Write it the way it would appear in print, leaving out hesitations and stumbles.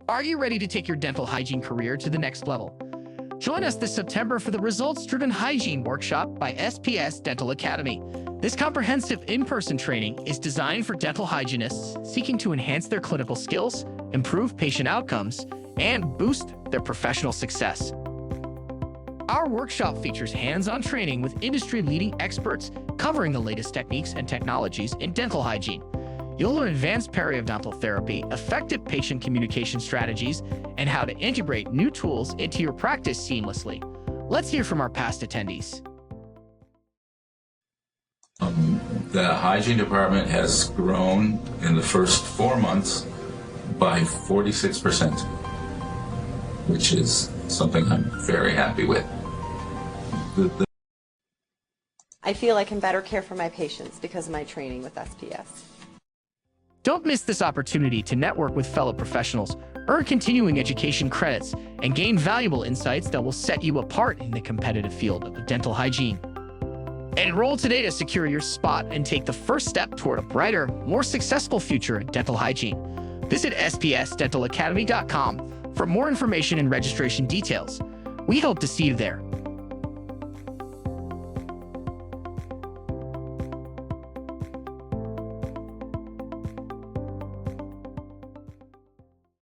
Are you ready to take your dental hygiene career to the next level? Join us this September for the Results-Driven Hygiene Workshop by SPS Dental Academy. This comprehensive in-person training is designed for dental hygienists seeking to enhance their clinical skills, improve patient outcomes, and boost their professional success. Our workshop features hands-on training with industry-leading experts covering the latest techniques and technologies in dental hygiene. You'll learn advanced periodontal therapy, effective patient communication strategies, and how to integrate new tools into your practice seamlessly. Let's hear from our past attendees. The hygiene department has grown in the first 4 months by 46%, which is something I'm very happy with. I feel I can better care for my patients because of my training with SPS. Don't miss this opportunity to network with fellow professionals, earn continuing education credits, and gain valuable insights that will set you apart in the competitive field of dental hygiene. Enroll today to secure your spot and take the first step toward a brighter, more successful future in dental hygiene. Visit spsdentalacademy.com for more information and registration details. We hope to see you there.